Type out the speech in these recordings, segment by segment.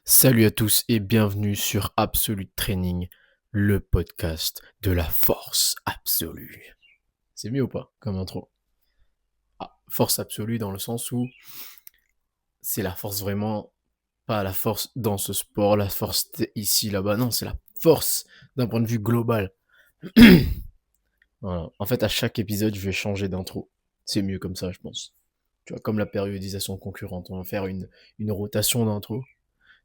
Salut à tous et bienvenue sur Absolute Training, le podcast de la force absolue. C'est mieux ou pas comme intro? Force absolue dans le sens où c'est la force vraiment, pas la force dans ce sport, la force ici, là-bas, non, c'est la force d'un point de vue global. Voilà. En fait, à chaque épisode, je vais changer d'intro. C'est mieux comme ça, je pense. Tu vois, comme la périodisation concurrente, on va faire une rotation d'intro,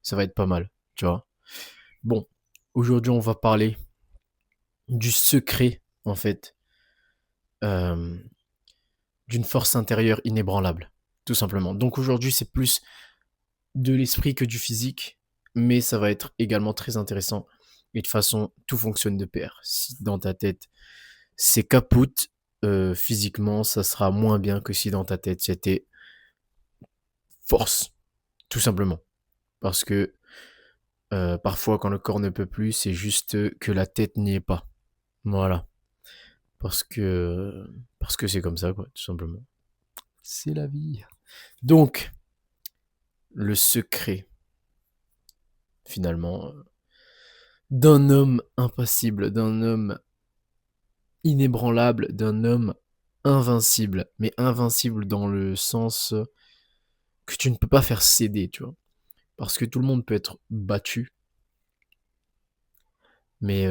ça va être pas mal, tu vois. Bon, aujourd'hui, on va parler du secret, en fait, euh, d'une force intérieure inébranlable, tout simplement. Donc aujourd'hui, c'est plus de l'esprit que du physique, mais ça va être également très intéressant. Et de toute façon, tout fonctionne de pair. Si dans ta tête, c'est capote, physiquement, ça sera moins bien que si dans ta tête, c'était force, tout simplement. Parce que parfois, quand le corps ne peut plus, c'est juste que la tête n'y est pas. Voilà. Parce que c'est comme ça, quoi, tout simplement. C'est la vie. Donc, le secret, finalement, d'un homme impassible, d'un homme inébranlable, d'un homme invincible. Mais invincible dans le sens que tu ne peux pas faire céder, tu vois. Parce que tout le monde peut être battu. Mais,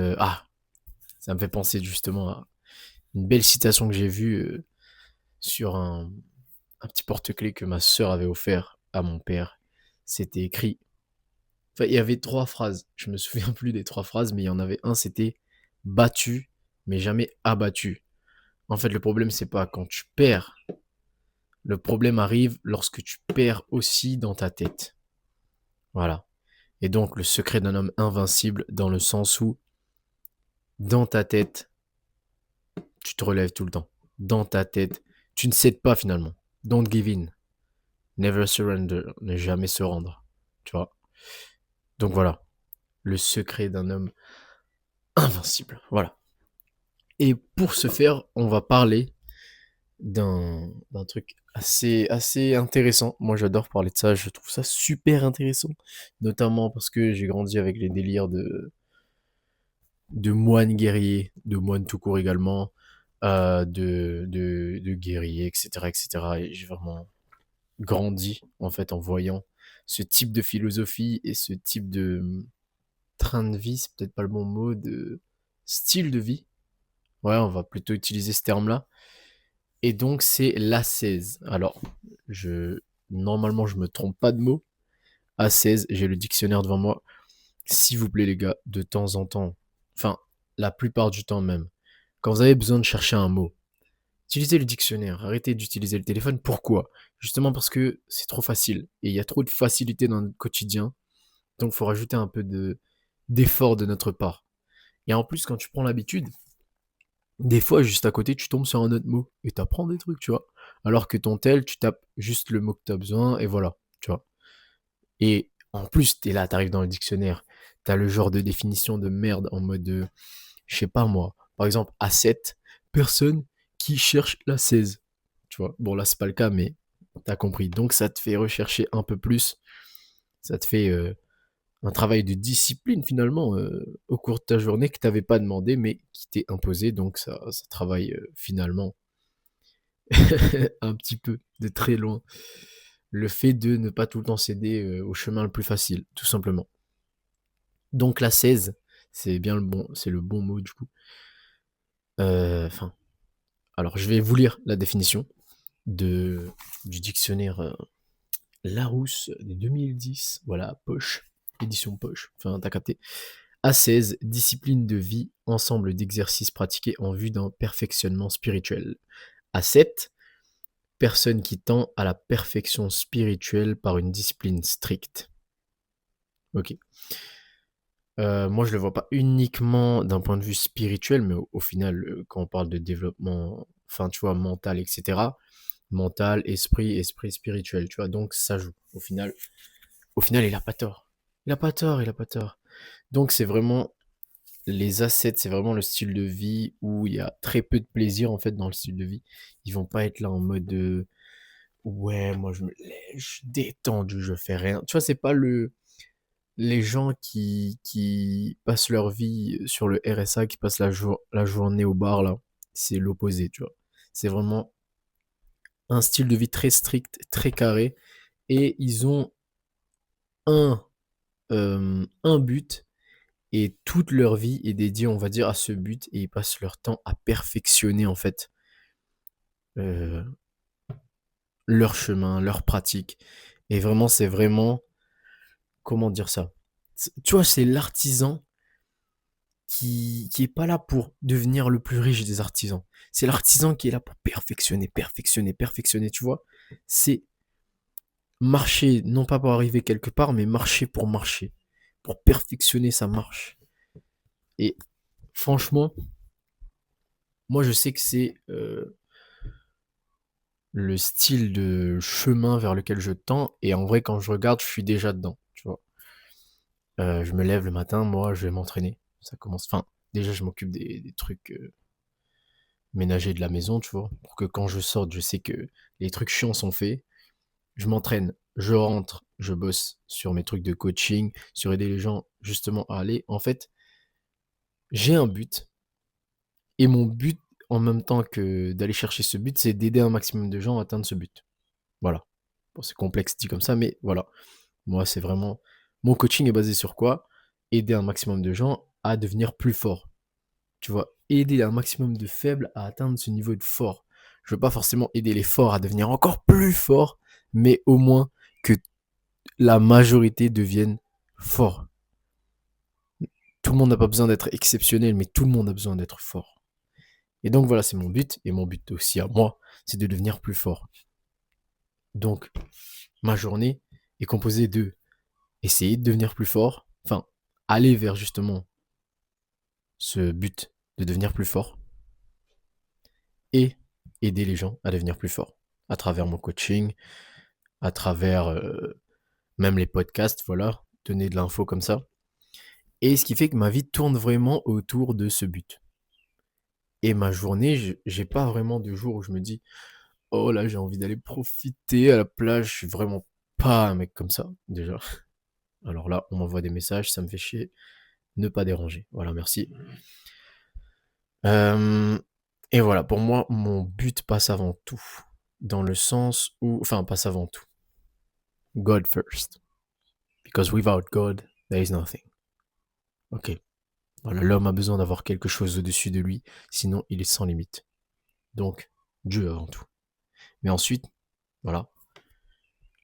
ça me fait penser justement à une belle citation que j'ai vue sur un petit porte-clés que ma sœur avait offert à mon père. C'était écrit. Enfin, il y avait trois phrases. Je me souviens plus des trois phrases, mais il y en avait un, c'était battu, mais jamais abattu. En fait, le problème, c'est pas quand tu perds. Le problème arrive lorsque tu perds aussi dans ta tête. Voilà. Et donc, le secret d'un homme invincible, dans le sens où, dans ta tête, tu te relèves tout le temps. Dans ta tête, tu ne cèdes pas finalement. Don't give in. Never surrender. Ne jamais se rendre. Tu vois. Donc voilà. Le secret d'un homme invincible. Voilà. Et pour ce faire, on va parler d'un truc assez intéressant. Moi, j'adore parler de ça. Je trouve ça super intéressant. Notamment parce que j'ai grandi avec les délires de moines guerriers, de moines tout court également, de guerriers, etc., etc. Et j'ai vraiment grandi, en fait, en voyant ce type de philosophie et ce type de train de vie, c'est peut-être pas le bon mot, de style de vie. Ouais, on va plutôt utiliser ce terme-là. Et donc, c'est l'ascèse. Alors, je, normalement, je me trompe pas de mot. Ascèse, j'ai le dictionnaire devant moi. S'il vous plaît, les gars, de temps en temps, enfin, la plupart du temps même, quand vous avez besoin de chercher un mot, utilisez le dictionnaire. Arrêtez d'utiliser le téléphone. Pourquoi? Justement parce que c'est trop facile. Et il y a trop de facilité dans notre quotidien. Donc, il faut rajouter un peu d'effort de notre part. Et en plus, quand tu prends l'habitude, des fois, juste à côté, tu tombes sur un autre mot et t'apprends des trucs, tu vois. Alors que ton tel, tu tapes juste le mot que t'as besoin et voilà, tu vois. Et en plus, t'es là, t'arrives dans le dictionnaire, t'as le genre de définition de merde en mode, je sais pas moi, par exemple, A7, personne qui cherche la 16, tu vois. Bon, là, c'est pas le cas, mais t'as compris. Donc, ça te fait rechercher un peu plus, ça te fait un travail de discipline finalement au cours de ta journée que t'avais pas demandé, mais qui t'est imposé. Donc, ça travaille finalement un petit peu, de très loin. Le fait de ne pas tout le temps céder au chemin le plus facile, tout simplement. Donc la 16, c'est bien le bon, c'est le bon mot du coup. Enfin, alors je vais vous lire la définition de, du dictionnaire Larousse de 2010. Voilà, poche, édition poche. Enfin, t'as capté. A16, discipline de vie, ensemble d'exercices pratiqués en vue d'un perfectionnement spirituel. A7, personne qui tend à la perfection spirituelle par une discipline stricte. Ok. Moi, je le vois pas uniquement d'un point de vue spirituel, mais au final, quand on parle de développement, enfin, tu vois, mental, etc. Mental, esprit spirituel, tu vois. Donc, ça joue. Au final, il a pas tort. Il a pas tort, il a pas tort. Donc, c'est vraiment les assets, c'est vraiment le style de vie où il y a très peu de plaisir en fait dans le style de vie. Ils vont pas être là en mode ouais, moi je me lève, je suis détendu, je fais rien. Tu vois, c'est pas les gens qui passent leur vie sur le RSA, qui passent la journée au bar, là, c'est l'opposé, tu vois. C'est vraiment un style de vie très strict, très carré, et ils ont un, un but, et toute leur vie est dédiée, on va dire, à ce but, et ils passent leur temps à perfectionner, en fait, euh, leur chemin, leur pratique. Et vraiment, c'est vraiment, comment dire ça? Tu vois, c'est l'artisan qui est pas là pour devenir le plus riche des artisans. C'est l'artisan qui est là pour perfectionner, perfectionner, perfectionner, tu vois. C'est marcher, non pas pour arriver quelque part, mais marcher, pour perfectionner sa marche. Et franchement, moi je sais que c'est le style de chemin vers lequel je tends, et en vrai, quand je regarde, je suis déjà dedans, tu vois. Je me lève le matin, moi, je vais m'entraîner. Ça commence. Enfin, déjà, je m'occupe des trucs ménagers de la maison, tu vois, pour que quand je sorte, je sais que les trucs chiants sont faits. Je m'entraîne, je rentre, je bosse sur mes trucs de coaching, sur aider les gens justement à aller. En fait, j'ai un but, et mon but, en même temps que d'aller chercher ce but, c'est d'aider un maximum de gens à atteindre ce but. Voilà. Bon, c'est complexe dit comme ça, mais voilà. Moi, c'est vraiment. Mon coaching est basé sur quoi? Aider un maximum de gens à devenir plus forts. Tu vois, aider un maximum de faibles à atteindre ce niveau de fort. Je veux pas forcément aider les forts à devenir encore plus forts, mais au moins que la majorité devienne fort. Tout le monde n'a pas besoin d'être exceptionnel, mais tout le monde a besoin d'être fort. Et donc voilà, c'est mon but, et mon but aussi à moi, c'est de devenir plus fort. Donc, ma journée est composée de essayer de devenir plus fort, enfin, aller vers justement ce but de devenir plus fort, et aider les gens à devenir plus forts à travers mon coaching, à travers même les podcasts, voilà, donner de l'info comme ça. Et ce qui fait que ma vie tourne vraiment autour de ce but. Et ma journée, j'ai pas vraiment de jour où je me dis, oh là, j'ai envie d'aller profiter à la plage. Je suis vraiment pas un mec comme ça, déjà. Alors là, on m'envoie des messages, ça me fait chier. Ne pas déranger. Voilà, merci. Euh, et voilà, pour moi, mon but passe avant tout. Dans le sens où, enfin, passe avant tout. God first. Because without God, there is nothing. Ok. Voilà, l'homme a besoin d'avoir quelque chose au-dessus de lui, sinon il est sans limite. Donc, Dieu avant tout. Mais ensuite, voilà,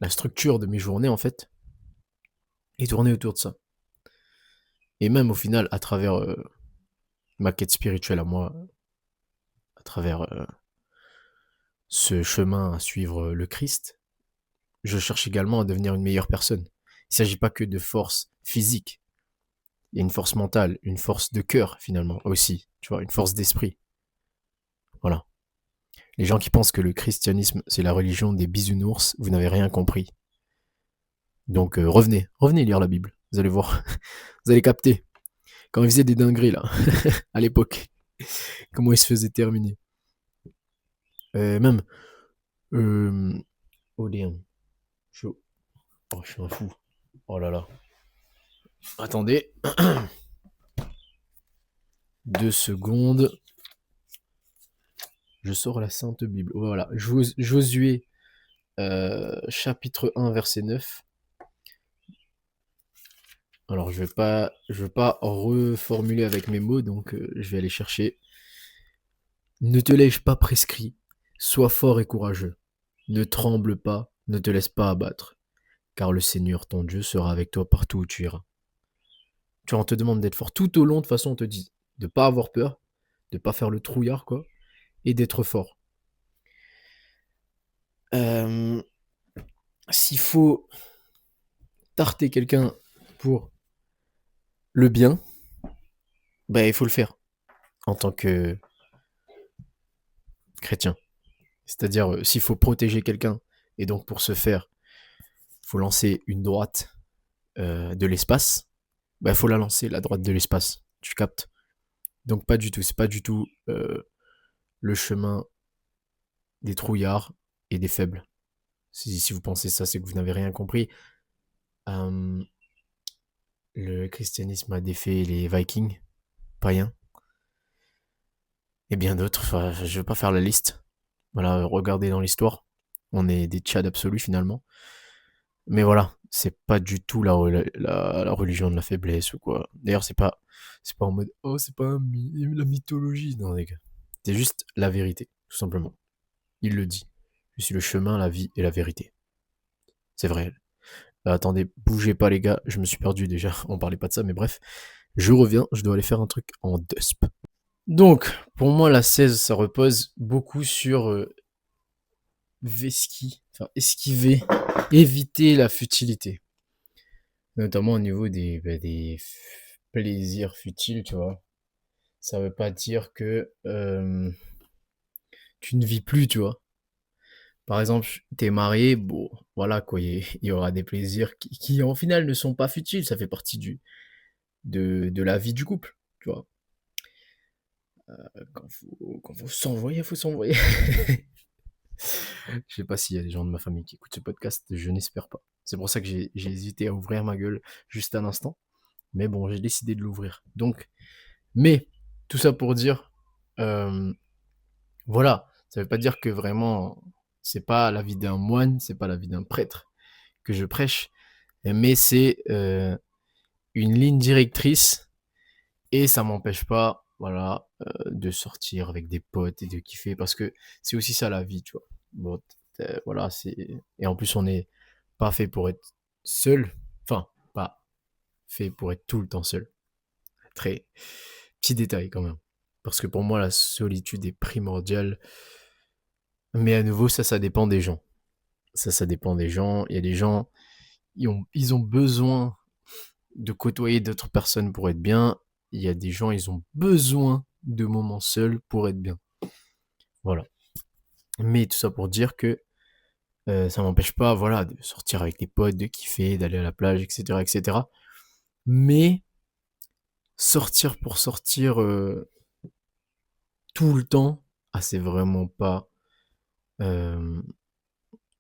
la structure de mes journées, en fait, est tournée autour de ça. Et même au final, à travers ma quête spirituelle à moi, à travers ce chemin à suivre le Christ, je cherche également à devenir une meilleure personne. Il ne s'agit pas que de force physique. Il y a une force mentale, une force de cœur, finalement, aussi. Tu vois, une force d'esprit. Voilà. Les gens qui pensent que le christianisme, c'est la religion des bisounours, vous n'avez rien compris. Donc revenez lire la Bible. Vous allez voir, vous allez capter. Quand ils faisaient des dingueries, là, à l'époque, comment ils se faisaient terminer. Même, euh, oh damn, je suis un fou. Oh là là. Attendez, 2 secondes. Je sors la Sainte Bible. Voilà, Josué, chapitre 1, verset 9. Alors, je vais pas reformuler avec mes mots, donc je vais aller chercher. Ne te laisse pas prescrit, sois fort et courageux. Ne tremble pas, ne te laisse pas abattre, car le Seigneur ton Dieu sera avec toi partout où tu iras. Tu vois, on te demande d'être fort tout au long, de toute façon, on te dit de pas avoir peur, de pas faire le trouillard, quoi, et d'être fort. Euh, S'il faut tarter quelqu'un pour le bien, ben il faut le faire en tant que chrétien. C'est-à-dire, s'il faut protéger quelqu'un, et donc pour ce faire, il faut lancer une droite de l'espace, bah, il faut la lancer, la droite de l'espace. Tu captes? Donc pas du tout, c'est pas du tout le chemin des trouillards et des faibles. Si vous pensez ça, c'est que vous n'avez rien compris. Euh, le christianisme a défait les Vikings, païens, et bien d'autres. Enfin, je vais pas faire la liste. Voilà, regardez dans l'histoire. On est des tchads absolus finalement. Mais voilà, c'est pas du tout la religion de la faiblesse ou quoi. D'ailleurs, c'est pas en mode, oh, c'est pas la mythologie. Non, les gars. C'est juste la vérité, tout simplement. Il le dit. Je suis le chemin, la vie et la vérité. C'est vrai. Attendez, bougez pas les gars, je me suis perdu déjà, on parlait pas de ça, mais bref. Je reviens, je dois aller faire un truc en dusp. Donc, pour moi, la 16, ça repose beaucoup sur enfin esquiver, éviter la futilité. Notamment au niveau des plaisirs futiles, tu vois. Ça veut pas dire que tu ne vis plus, tu vois. Par exemple, t'es marié, bon, voilà quoi, il y aura des plaisirs qui en final ne sont pas futiles, ça fait partie de la vie du couple, tu vois. Quand faut s'envoyer, faut s'envoyer. Je sais pas s'il y a des gens de ma famille qui écoutent ce podcast, je n'espère pas. C'est pour ça que j'ai hésité à ouvrir ma gueule juste un instant. Mais bon, j'ai décidé de l'ouvrir. Donc, mais, tout ça pour dire, euh, voilà, ça veut pas dire que vraiment, c'est pas la vie d'un moine, c'est pas la vie d'un prêtre que je prêche, mais c'est une ligne directrice et ça m'empêche pas, voilà, de sortir avec des potes et de kiffer parce que c'est aussi ça la vie, tu vois. Bon, voilà, c'est et en plus on n'est pas fait pour être seul, enfin pas fait pour être tout le temps seul. Très petit détail quand même, parce que pour moi la solitude est primordiale, mais à nouveau ça dépend des gens. Ça dépend des gens. Il y a des gens, ils ont besoin de côtoyer d'autres personnes pour être bien. Il y a des gens, ils ont besoin de moments seuls pour être bien. Voilà. Mais tout ça pour dire que ça m'empêche pas, voilà, de sortir avec les potes, de kiffer, d'aller à la plage, etc., etc. Mais sortir pour sortir tout le temps, ah, euh,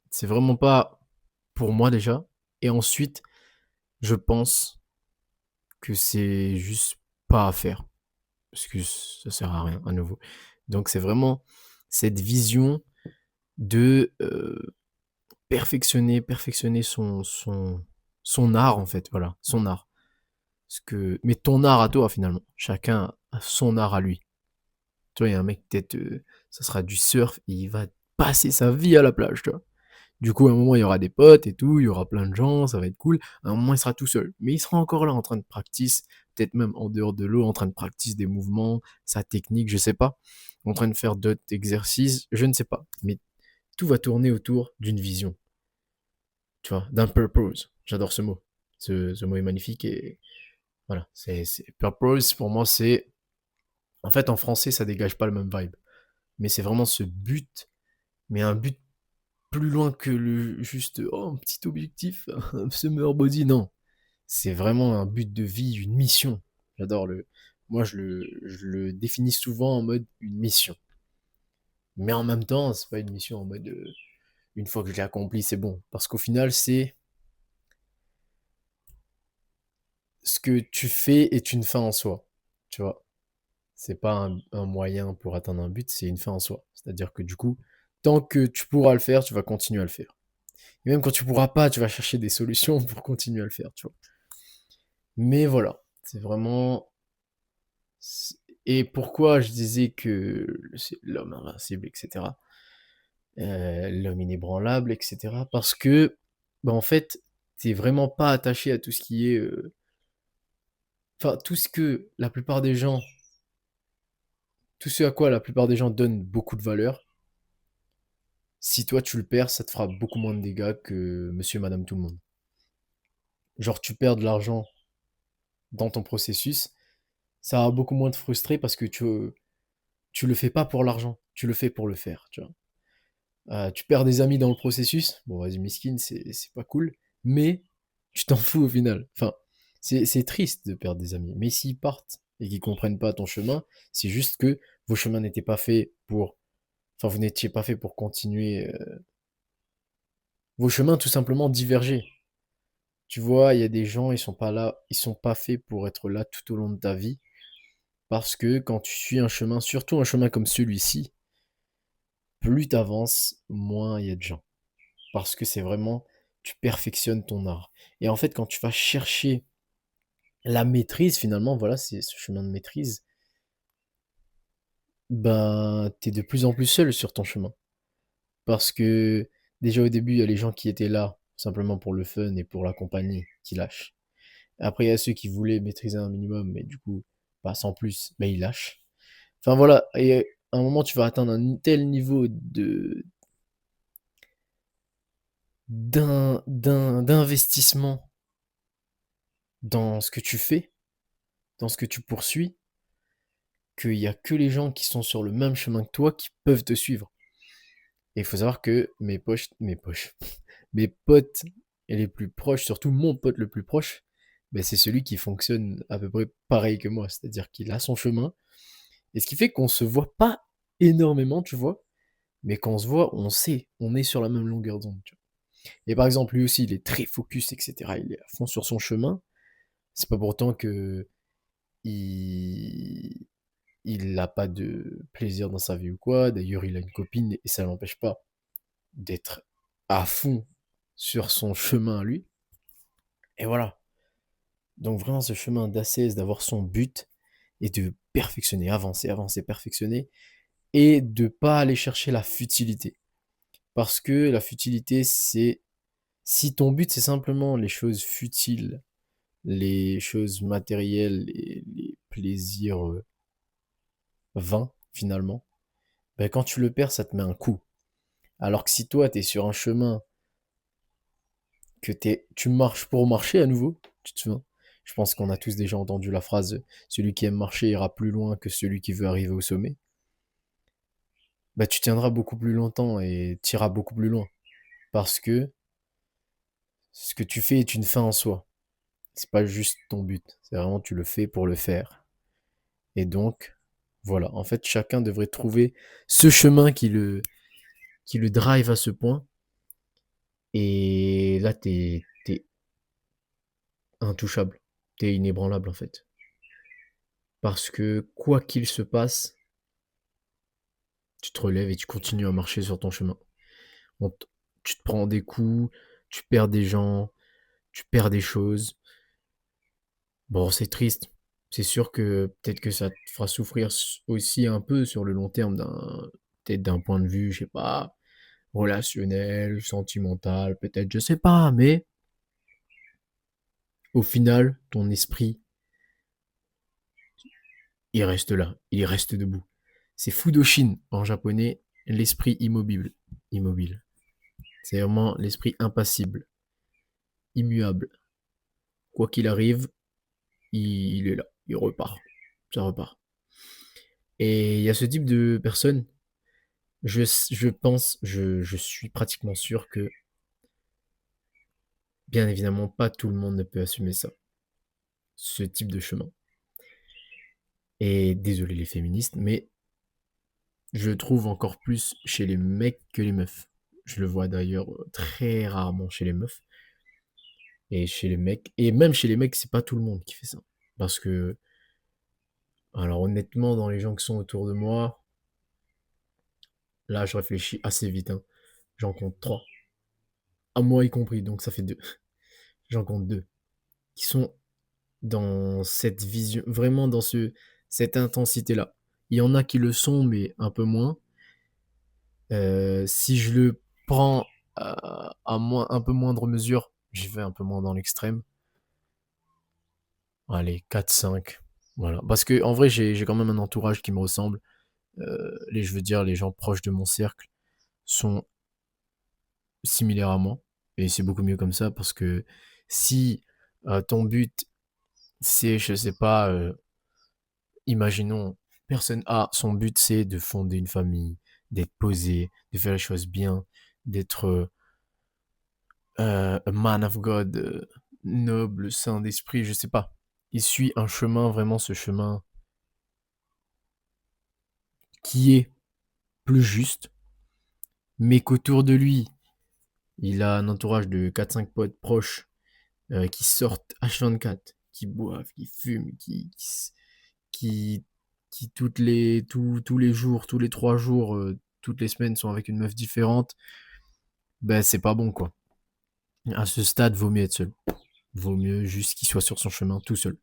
c'est vraiment pas pour moi déjà. Et ensuite, je pense que c'est juste pas à faire. Parce que ça sert à rien, à nouveau. Donc c'est vraiment cette vision de perfectionner son art, en fait. Voilà, son art. Mais ton art à toi, finalement. Chacun a son art à lui. Tu vois, il y a un mec, peut-être, ça sera du surf, et il va passer sa vie à la plage, tu vois. Du coup, à un moment, il y aura des potes et tout, il y aura plein de gens, ça va être cool. À un moment, il sera tout seul. Mais il sera encore là en train de practice, peut-être même en dehors de l'eau, en train de practice des mouvements, sa technique, je sais pas. En train de faire d'autres exercices, je ne sais pas. Mais tout va tourner autour d'une vision, tu vois, d'un purpose. J'adore ce mot. Ce mot est magnifique et voilà. Purpose, pour moi, c'est. En fait, en français, ça dégage pas le même vibe. Mais c'est vraiment ce but, mais un but plus loin que le juste oh, un petit objectif, un summer body, non. C'est vraiment un but de vie, une mission. J'adore le. Moi, je le définis souvent en mode une mission. Mais en même temps, c'est pas une mission en mode une fois que je l'ai accompli, c'est bon. Parce qu'au final, c'est ce que tu fais est une fin en soi. Tu vois, c'est pas un moyen pour atteindre un but, c'est une fin en soi. C'est-à-dire que du coup, tant que tu pourras le faire, tu vas continuer à le faire. Et même quand tu pourras pas, tu vas chercher des solutions pour continuer à le faire, tu vois. Mais voilà, c'est vraiment. Et pourquoi je disais que c'est l'homme invincible, etc. L'homme inébranlable, etc. Parce que, bah, en fait, t'es vraiment pas attaché à tout ce qui est. Enfin, tout ce que la plupart des gens. Tout ce à quoi la plupart des gens donnent beaucoup de valeur. Si toi tu le perds, ça te fera beaucoup moins de dégâts que monsieur et madame tout le monde. Genre, tu perds de l'argent dans ton processus, ça va beaucoup moins te frustrer parce que tu le fais pas pour l'argent, tu le fais pour le faire, tu vois. Tu perds des amis dans le processus, bon, vas-y, miskin, c'est pas cool, mais tu t'en fous au final. Enfin, c'est triste de perdre des amis, mais s'ils partent et qu'ils comprennent pas ton chemin, c'est juste que vos chemins n'étaient pas faits pour. Enfin, vous n'étiez pas fait pour continuer. Vos chemins tout simplement diverger. Tu vois, il y a des gens, ils sont pas là, ils sont pas faits pour être là tout au long de ta vie. Parce que quand tu suis un chemin, surtout un chemin comme celui-ci, plus tu avances, moins il y a de gens. Parce que c'est vraiment, tu perfectionnes ton art. Et en fait, quand tu vas chercher la maîtrise, finalement, voilà, c'est ce chemin de maîtrise, ben, t'es de plus en plus seul sur ton chemin. Parce que déjà au début, il y a les gens qui étaient là simplement pour le fun et pour la compagnie qui lâchent. Après, il y a ceux qui voulaient maîtriser un minimum, mais du coup, pas sans plus, mais ils lâchent. Enfin voilà, et à un moment, tu vas atteindre un tel niveau de d'investissement dans ce que tu fais, dans ce que tu poursuis, qu'il y a que les gens qui sont sur le même chemin que toi qui peuvent te suivre. Et il faut savoir que mes potes et les plus proches, surtout mon pote le plus proche, ben c'est celui qui fonctionne à peu près pareil que moi, c'est-à-dire qu'il a son chemin, et ce qui fait qu'on se voit pas énormément, tu vois, mais quand on se voit, on sait, on est sur la même longueur d'onde, tu vois. Et par exemple, lui aussi, il est très focus, etc. Il est à fond sur son chemin. C'est pas pourtant que il il n'a pas de plaisir dans sa vie ou quoi. D'ailleurs, il a une copine et ça l'empêche pas d'être à fond sur son chemin à lui. Et voilà. Donc vraiment ce chemin d'ascèse, d'avoir son but et de perfectionner, avancer, avancer, perfectionner et de pas aller chercher la futilité. Parce que la futilité, c'est si ton but c'est simplement les choses futiles, les choses matérielles, les plaisirs vains finalement, ben quand tu le perds, ça te met un coup. Alors que si toi, tu es sur un chemin tu marches pour marcher à nouveau, tu te souviens? Je pense qu'on a tous déjà entendu la phrase celui qui aime marcher ira plus loin que celui qui veut arriver au sommet. Bah, tu tiendras beaucoup plus longtemps et tu iras beaucoup plus loin. Parce que ce que tu fais est une fin en soi. C'est pas juste ton but. C'est vraiment tu le fais pour le faire. Et donc, voilà. En fait, chacun devrait trouver ce chemin qui le drive à ce point. Et là, t'es intouchable. T'es inébranlable, en fait. Parce que quoi qu'il se passe, tu te relèves et tu continues à marcher sur ton chemin. On t- Tu te prends des coups, tu perds des gens, tu perds des choses. Bon, c'est triste. C'est sûr que peut-être que ça te fera souffrir aussi un peu sur le long terme peut-être d'un point de vue, je sais pas, relationnel, sentimental, peut-être, je sais pas, mais au final, ton esprit, il reste là, il reste debout. C'est Fudoshin en japonais, l'esprit immobile. Immobile. C'est vraiment l'esprit impassible, immuable. Quoi qu'il arrive, il est là, il repart. Ça repart. Et il y a ce type de personne, je pense, je suis pratiquement sûr que, bien évidemment, pas tout le monde ne peut assumer ça, ce type de chemin. Et désolé les féministes, mais je trouve encore plus chez les mecs que les meufs. Je le vois d'ailleurs très rarement chez les meufs et chez les mecs. Et même chez les mecs, c'est pas tout le monde qui fait ça. Parce que, alors honnêtement, dans les gens qui sont autour de moi, là, je réfléchis assez vite, hein. J'en compte trois. À moi y compris, donc ça fait deux. J'en compte deux. Qui sont dans cette vision, vraiment dans cette intensité-là. Il y en a qui le sont, mais un peu moins. Si je le prends un peu moindre mesure, j'y vais un peu moins dans l'extrême. Allez, 4, 5. Voilà. Parce que en vrai, j'ai quand même un entourage qui me ressemble. Je veux dire, les gens proches de mon cercle sont similaires à moi. Et c'est beaucoup mieux comme ça parce que si ton but, c'est, je sais pas, imaginons, personne A, son but c'est de fonder une famille, d'être posé, de faire les choses bien, d'être a man of God, noble, saint d'esprit, je sais pas. Il suit un chemin, vraiment ce chemin qui est plus juste, mais qu'autour de lui, il a un entourage de 4, 5 potes proches qui sortent H24, qui boivent, qui fument, qui, qui tous les jours, tous les 3 jours, toutes les semaines sont avec une meuf différente, ben c'est pas bon quoi. À ce stade, vaut mieux être seul. Vaut mieux juste qu'il soit sur son chemin tout seul.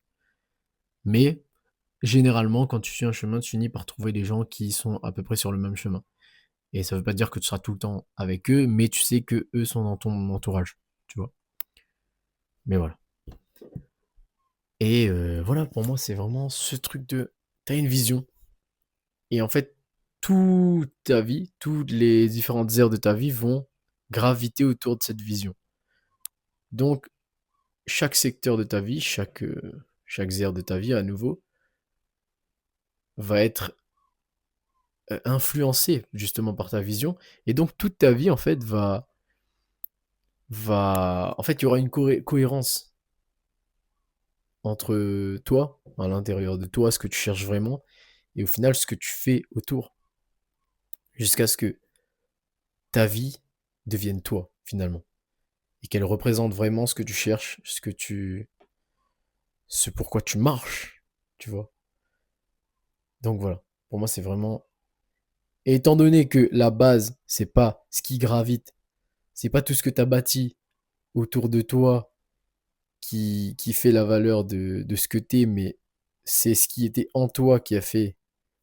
Mais généralement, quand tu suis un chemin, tu finis par trouver des gens qui sont à peu près sur le même chemin. Et ça veut pas dire que tu seras tout le temps avec eux, mais tu sais que eux sont dans ton entourage, tu vois. Mais voilà. Et voilà, pour moi, c'est vraiment ce truc de... T'as une vision. Et en fait, toute ta vie, toutes les différentes aires de ta vie vont graviter autour de cette vision. Donc, chaque secteur de ta vie, chaque aire de ta vie, à nouveau, va être influencé justement par ta vision. Et donc, toute ta vie, en fait, En fait, il y aura une cohérence entre toi, à l'intérieur de toi, ce que tu cherches vraiment, et au final, ce que tu fais autour. Jusqu'à ce que ta vie devienne toi, finalement. Et qu'elle représente vraiment ce que tu cherches, ce pourquoi tu marches, tu vois. Donc voilà. Pour moi, c'est vraiment. Et étant donné que la base, c'est pas ce qui gravite, c'est pas tout ce que tu as bâti autour de toi qui fait la valeur de ce que t'es, mais c'est ce qui était en toi qui a fait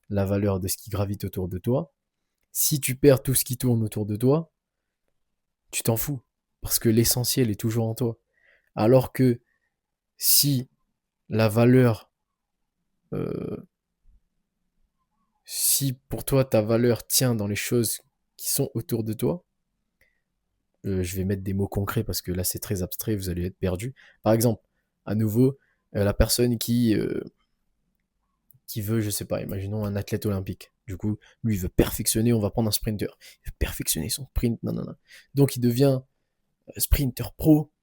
la valeur de ce qui gravite autour de toi. Si tu perds tout ce qui tourne autour de toi, tu t'en fous. Parce que l'essentiel est toujours en toi. Alors que si la valeur, euh, si pour toi ta valeur tient dans les choses qui sont autour de toi, je vais mettre des mots concrets parce que là c'est très abstrait, vous allez être perdu. Par exemple, à nouveau, la personne qui veut, je sais pas, imaginons un athlète olympique. Du coup, lui, il veut perfectionner, on va prendre un sprinter. Il veut perfectionner son sprint, non, non, non. Donc, il devient sprinter pro,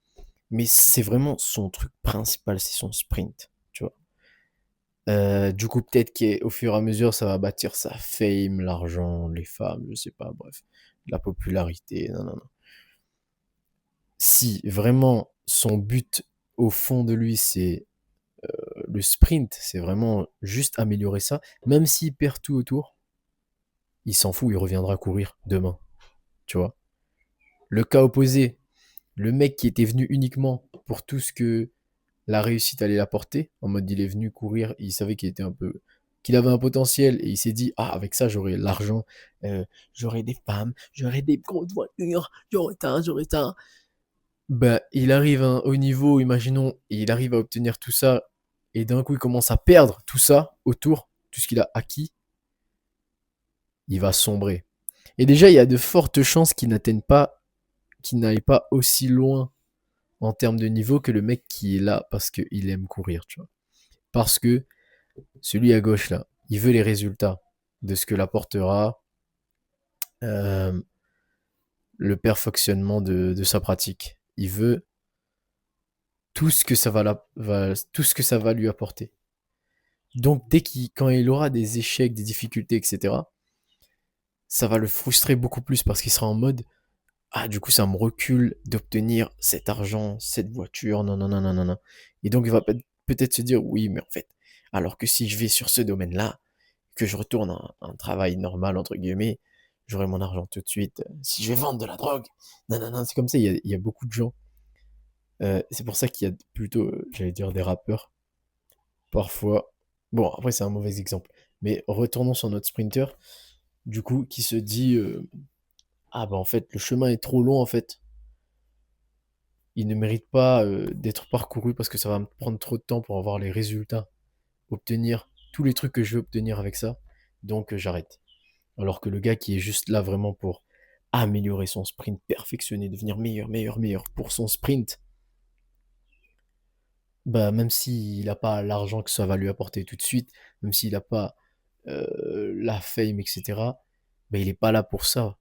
mais c'est vraiment son truc principal, c'est son sprint, tu vois. Du coup, peut-être qu'au fur et à mesure, ça va bâtir sa fame, l'argent, les femmes, je sais pas, bref, la popularité, non, non, non. Si vraiment son but au fond de lui, c'est le sprint, c'est vraiment juste améliorer ça, même s'il perd tout autour, il s'en fout, il reviendra courir demain, tu vois. Le cas opposé, le mec qui était venu uniquement pour tout ce que la réussite allait l'apporter, en mode il est venu courir, il savait qu'il était un peu qu'il avait un potentiel et il s'est dit ah avec ça j'aurai l'argent, j'aurai des femmes, j'aurai des grosses voitures, j'aurai ça. Bah il arrive à un haut niveau, imaginons, et il arrive à obtenir tout ça et d'un coup il commence à perdre tout ça autour, tout ce qu'il a acquis, il va sombrer. Et déjà, il y a de fortes chances qu'il n'aille pas aussi loin en termes de niveau que le mec qui est là parce qu'il aime courir, tu vois. Parce que celui à gauche là, il veut les résultats de ce que l'apportera euh, le perfectionnement de sa pratique. Il veut tout ce que ça tout ce que ça va lui apporter. Donc quand il aura des échecs, des difficultés, etc., ça va le frustrer beaucoup plus parce qu'il sera en mode ah, du coup, ça me recule d'obtenir cet argent, cette voiture, non, non, non, non, non, non. Et donc, il va peut-être se dire, oui, mais en fait, alors que si je vais sur ce domaine-là, que je retourne à un travail normal, entre guillemets, j'aurai mon argent tout de suite. Si je vais vendre de la drogue, non, non, non, c'est comme ça, il y a beaucoup de gens. C'est pour ça qu'il y a plutôt, j'allais dire, des rappeurs, parfois. Bon, après, c'est un mauvais exemple. Mais retournons sur notre sprinter, du coup, qui se dit, ah, bah, en fait, le chemin est trop long, en fait. Il ne mérite pas d'être parcouru parce que ça va me prendre trop de temps pour avoir les résultats, obtenir tous les trucs que je veux obtenir avec ça. Donc j'arrête. Alors que le gars qui est juste là vraiment pour améliorer son sprint, perfectionner, devenir meilleur, meilleur, meilleur pour son sprint, bah même s'il n'a pas l'argent que ça va lui apporter tout de suite, même s'il n'a pas la fame, etc., bah il n'est pas là pour ça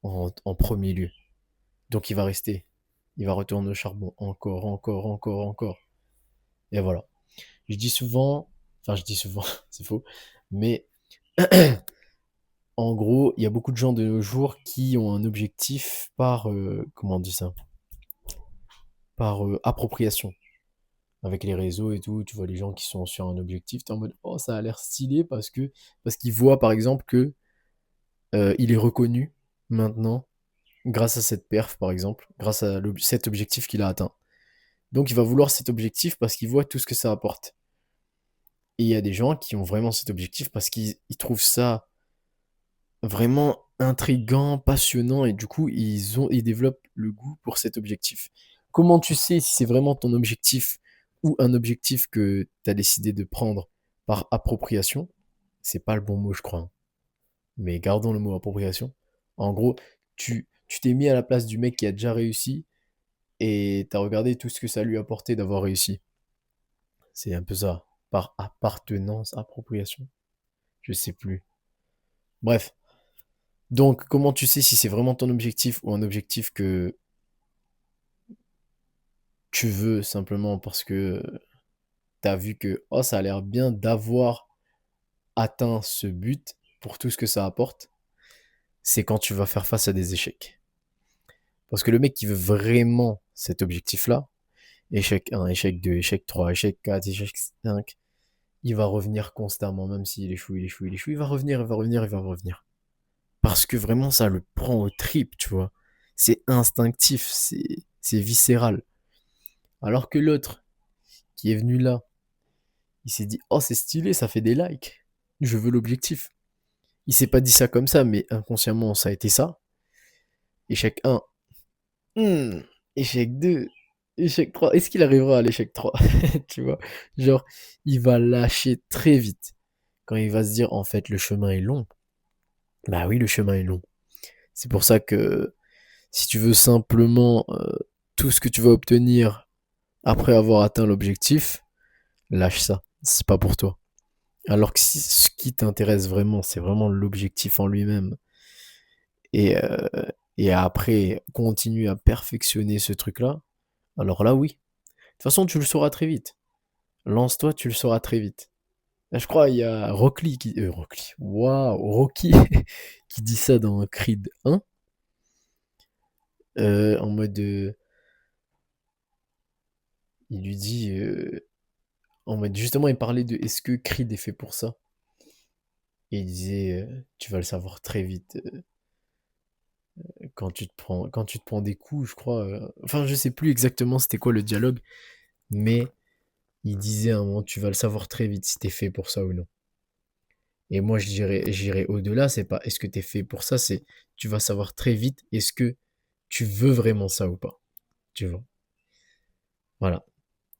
en premier lieu. Donc il va rester. Il va retourner au charbon encore, encore, encore, encore. Et voilà. Je dis souvent, enfin je dis souvent, c'est faux, mais en gros, il y a beaucoup de gens de nos jours qui ont un objectif comment on dit ça, par appropriation. Avec les réseaux et tout, tu vois les gens qui sont sur un objectif, t'es en mode oh ça a l'air stylé parce qu'ils voient par exemple que il est reconnu maintenant grâce à cette perf par exemple, grâce à cet objectif qu'il a atteint. Donc il va vouloir cet objectif parce qu'il voit tout ce que ça apporte. Et il y a des gens qui ont vraiment cet objectif parce qu'ils trouvent ça vraiment intriguant, passionnant, et du coup, ils développent le goût pour cet objectif. Comment tu sais si c'est vraiment ton objectif ou un objectif que tu as décidé de prendre par appropriation? C'est pas le bon mot, je crois, hein. Mais gardons le mot appropriation. En gros, tu t'es mis à la place du mec qui a déjà réussi et t'as regardé tout ce que ça lui a apporté d'avoir réussi. C'est un peu ça. Par appartenance, appropriation. Je sais plus. Bref. Donc, comment tu sais si c'est vraiment ton objectif ou un objectif que tu veux simplement parce que tu as vu que oh, ça a l'air bien d'avoir atteint ce but pour tout ce que ça apporte, c'est quand tu vas faire face à des échecs. Parce que le mec qui veut vraiment cet objectif-là, échec 1, échec 2, échec 3, échec 4, échec 5, il va revenir constamment, même s'il échoue, il échoue, il échoue, il va revenir, il va revenir, il va revenir. Parce que vraiment, ça le prend au trip, tu vois. C'est instinctif, c'est viscéral. Alors que l'autre, qui est venu là, il s'est dit, oh, c'est stylé, ça fait des likes. Je veux l'objectif. Il s'est pas dit ça comme ça, mais inconsciemment, ça a été ça. Échec 1. Échec 2. Échec 3. Est-ce qu'il arrivera à l'échec 3? Tu vois? Genre, il va lâcher très vite. Quand il va se dire, en fait, le chemin est long. Bah oui, le chemin est long. C'est pour ça que si tu veux simplement tout ce que tu vas obtenir après avoir atteint l'objectif, lâche ça. C'est pas pour toi. Alors que si ce qui t'intéresse vraiment, c'est vraiment l'objectif en lui-même, et, euh, et après continue à perfectionner ce truc-là, alors là, oui. De toute façon, tu le sauras très vite. Lance-toi, tu le sauras très vite. Là, je crois il y a Rocky qui dit ça dans Creed 1, en mode, il lui dit, en mode, justement, il parlait de est-ce que Creed est fait pour ça? Et il disait, tu vas le savoir très vite. Quand tu te prends des coups, je crois. Enfin, je sais plus exactement c'était quoi le dialogue, mais il disait à un moment, tu vas le savoir très vite si t'es fait pour ça ou non. Et moi, j'irais au-delà, c'est pas est-ce que t'es fait pour ça, c'est tu vas savoir très vite est-ce que tu veux vraiment ça ou pas. Tu vois. Voilà.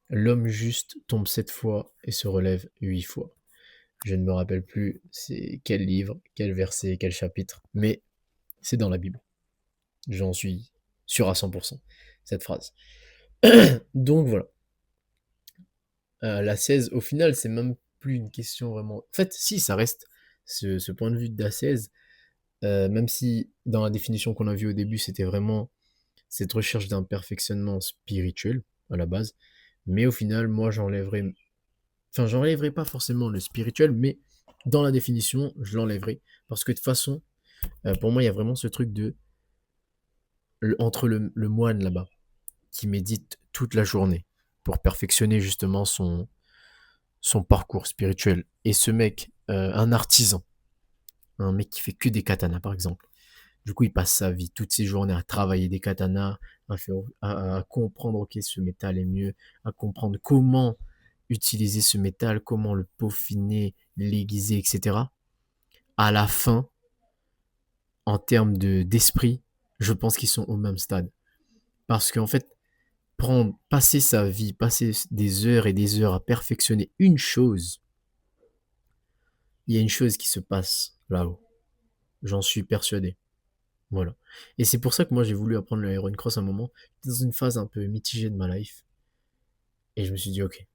L'homme juste tombe 7 fois et se relève 8 fois. Je ne me rappelle plus c'est quel livre, quel verset, quel chapitre, mais c'est dans la Bible. J'en suis sûr à 100%, cette phrase. Donc voilà. La 16, au final, c'est même plus une question vraiment. En fait, si, ça reste ce point de vue d'A16, même si dans la définition qu'on a vue au début, c'était vraiment cette recherche d'un perfectionnement spirituel à la base. Mais au final, moi, j'enlèverais. Enfin, j'enlèverais pas forcément le spirituel, mais dans la définition, je l'enlèverais. Parce que de toute façon, pour moi, il y a vraiment ce truc de. Entre le moine là-bas, qui médite toute la journée pour perfectionner justement son parcours spirituel. Et ce mec, un artisan, un mec qui fait que des katanas par exemple. Du coup, il passe sa vie, toutes ses journées à travailler des katanas, à comprendre ok ce métal est mieux, à comprendre comment utiliser ce métal, comment le peaufiner, l'aiguiser, etc. À la fin, en termes d'esprit, je pense qu'ils sont au même stade. Parce qu'en fait, passer sa vie, passer des heures et des heures à perfectionner une chose, il y a une chose qui se passe là-haut. J'en suis persuadé. Voilà. Et c'est pour ça que moi j'ai voulu apprendre le Iron Cross à un moment, dans une phase un peu mitigée de ma life. Et je me suis dit, ok,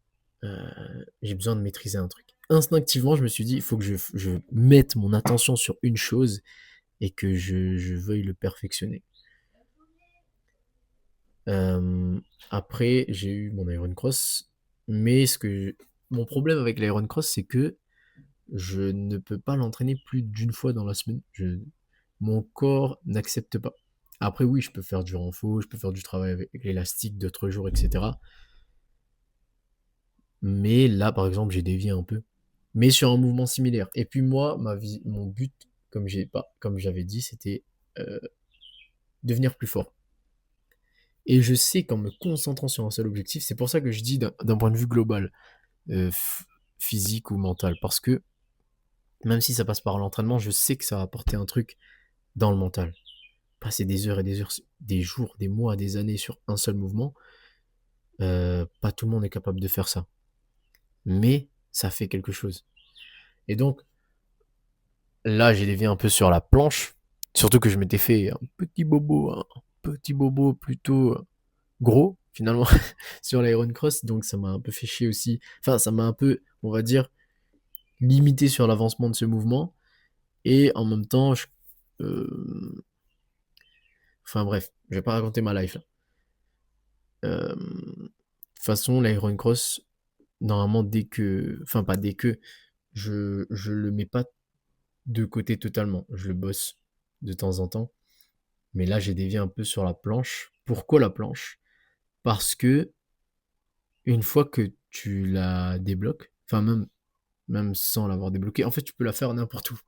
j'ai besoin de maîtriser un truc. Instinctivement, je me suis dit, il faut que je mette mon attention sur une chose et que je veuille le perfectionner. Après, j'ai eu mon Iron Cross, mais mon problème avec l'Iron Cross, c'est que je ne peux pas l'entraîner plus d'une fois dans la semaine. Mon corps n'accepte pas. Après, oui, je peux faire du renfo, je peux faire du travail avec l'élastique d'autres jours, etc. Mais là, par exemple, j'ai dévié un peu. Mais sur un mouvement similaire. Et puis moi, mon but, comme j'avais dit, c'était euh, devenir plus fort. Et je sais qu'en me concentrant sur un seul objectif, c'est pour ça que je dis d'un point de vue global, euh, f- physique ou mental. Parce que même si ça passe par l'entraînement, je sais que ça va apporter un truc dans le mental. Passer des heures et des heures, des jours, des mois, des années sur un seul mouvement, pas tout le monde est capable de faire ça. Mais ça fait quelque chose. Et donc, là, j'ai dévié un peu sur la planche. Surtout que je m'étais fait un petit bobo plutôt gros, finalement, sur l'Iron Cross. Donc, ça m'a un peu fait chier aussi. Enfin, ça m'a un peu, on va dire, limité sur l'avancement de ce mouvement. Et en même temps, enfin bref, je vais pas raconter ma life là. De toute façon, l'Iron Cross, normalement, enfin pas dès que, je le mets pas de côté totalement. Je le bosse de temps en temps. Mais là, j'ai dévié un peu sur la planche. Pourquoi la planche? Parce que une fois que tu la débloques, enfin même sans l'avoir débloquée, en fait, tu peux la faire n'importe où.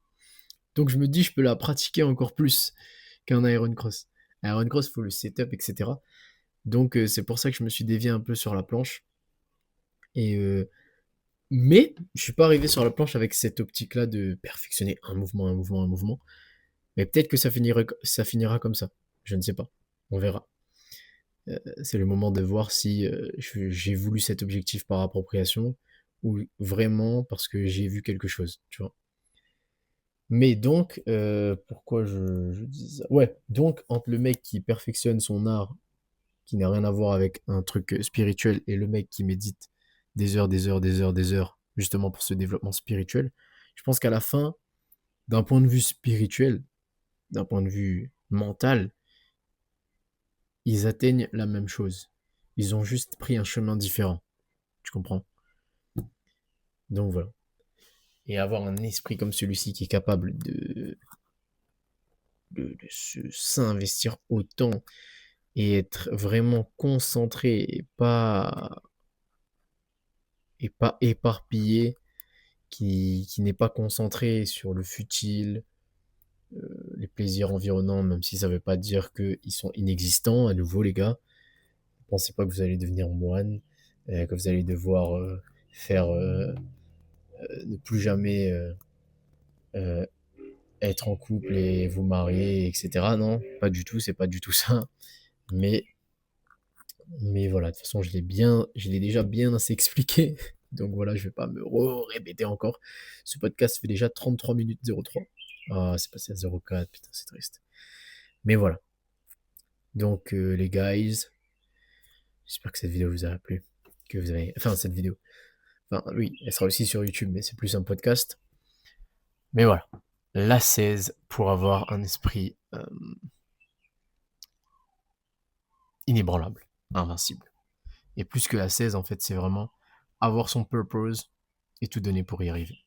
Donc je me dis, je peux la pratiquer encore plus qu'un Iron Cross. Iron Cross, il faut le setup, etc. Donc c'est pour ça que je me suis dévié un peu sur la planche. Et mais je suis pas arrivé sur la planche avec cette optique-là de perfectionner un mouvement, un mouvement, un mouvement. Mais peut-être que ça finira comme ça. Je ne sais pas. On verra. C'est le moment de voir si j'ai voulu cet objectif par appropriation ou vraiment parce que j'ai vu quelque chose, tu vois. Mais donc, pourquoi je dis ça? Ouais, donc entre le mec qui perfectionne son art, qui n'a rien à voir avec un truc spirituel, et le mec qui médite des heures, des heures, des heures, des heures, justement pour ce développement spirituel, je pense qu'à la fin, d'un point de vue spirituel, d'un point de vue mental, ils atteignent la même chose. Ils ont juste pris un chemin différent. Tu comprends? Donc voilà. Et avoir un esprit comme celui-ci qui est capable de s'investir autant et être vraiment concentré et pas éparpillé, qui n'est pas concentré sur le futile, les plaisirs environnants, même si ça veut pas dire qu'ils sont inexistants. À nouveau, les gars, ne pensez pas que vous allez devenir moine, que vous allez devoir faire ne plus jamais euh, être en couple et vous marier, etc. Non, pas du tout, c'est pas du tout ça. Mais, mais voilà, de toute façon, je l'ai déjà bien assez expliqué. Donc voilà, je vais pas me répéter encore. Ce podcast fait déjà 33 minutes 03. Ah, c'est passé à 04, putain, c'est triste. Mais voilà. Donc les guys, j'espère que cette vidéo vous a plu. Que vous avez. Enfin, cette vidéo. Enfin, oui, elle sera aussi sur YouTube, mais c'est plus un podcast. Mais voilà. La 16 pour avoir un esprit inébranlable, invincible. Et plus que la 16, en fait, c'est vraiment avoir son purpose et tout donner pour y arriver.